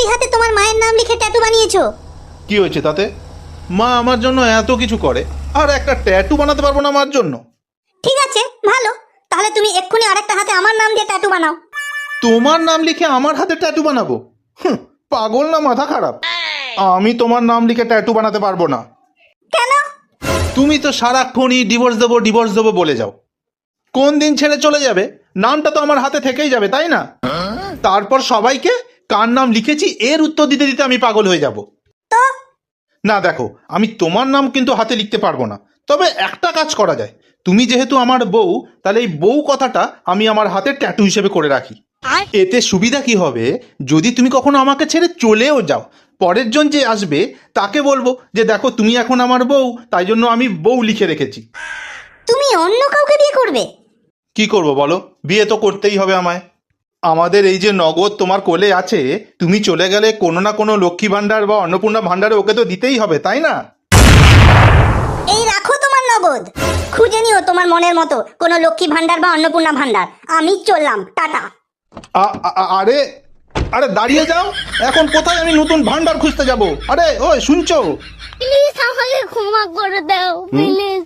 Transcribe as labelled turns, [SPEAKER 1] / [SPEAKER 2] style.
[SPEAKER 1] ওই হাতে তোমার মায়ের নাম লিখে ট্যাটু বানিয়েছো?
[SPEAKER 2] কি হয়েছে তাতে? মা আমার জন্য এত কিছু করে, আর একটা ট্যাটু বানাতে পারবো না মার জন্য?
[SPEAKER 1] ঠিক আছে, ভালো। তাহলে তুমি এক্ষুনি আরেকটা হাতে আমার নাম দিয়ে ট্যাটু বানাও।
[SPEAKER 2] তোমার নাম লিখে আমার হাতে ট্যাটু বানাবো? পাগল না মাথা খারাপ? আমি তোমার নাম লিখে ট্যাটু বানাতে পারবো না।
[SPEAKER 1] কেন?
[SPEAKER 2] তুমি তো সারাক্ষণই ডিভোর্স দেবো বলে যাও। কোন দিন ছেড়ে চলে যাবে, নামটা তো আমার হাতে থেকেই যাবে, তাই না? তারপর সবাইকে কার নাম লিখেছি এর উত্তর দিতে দিতে আমি পাগল হয়ে যাব।
[SPEAKER 1] তো
[SPEAKER 2] না দেখো, আমি তোমার নাম কিন্তু হাতে লিখতে পারবো না। তবে একটা কাজ করা যায়, তুমি যেহেতু আমার বউ, তাহলে এই বউ কথাটা আমি আমার হাতে ট্যাটু হিসেবে করে রাখি। এতে সুবিধা কি হবে, যদি তুমি কখনো আমাকে ছেড়ে চলেও যাও, পরের জন যে আসবে তাকে বলবো যে দেখো তুমি এখন আমার বউ, তাই জন্য আমি বউ লিখে রেখেছি।
[SPEAKER 1] তুমি অন্য কাউকে বিয়ে করবে?
[SPEAKER 2] কি করব বলো, বিয়ে তো করতেই হবে আমায়। আমাদের এই যে নগদ তোমার কোলে আছে, তুমি চলে গেলে কোনো না কোনো লক্ষ্মী ভাণ্ডার বা অন্নপূর্ণা ভাণ্ডারে ওকে তো দিতেই হবে, তাই না?
[SPEAKER 1] এই রাখো তোমার নগদ, খুঁজে নিও তোমার মনের মতো কোনো লক্ষ্মী ভান্ডার বা অন্নপূর্ণা ভান্ডার। আমি চললাম, টাটা।
[SPEAKER 2] আরে আরে দাঁড়িয়ে যাও, এখন কোথায় আমি নতুন ভাণ্ডার খুঁজতে যাব? আরে ওই শুনছো?
[SPEAKER 3] প্লিজ আমাকে ক্ষমা করে দাও, প্লিজ।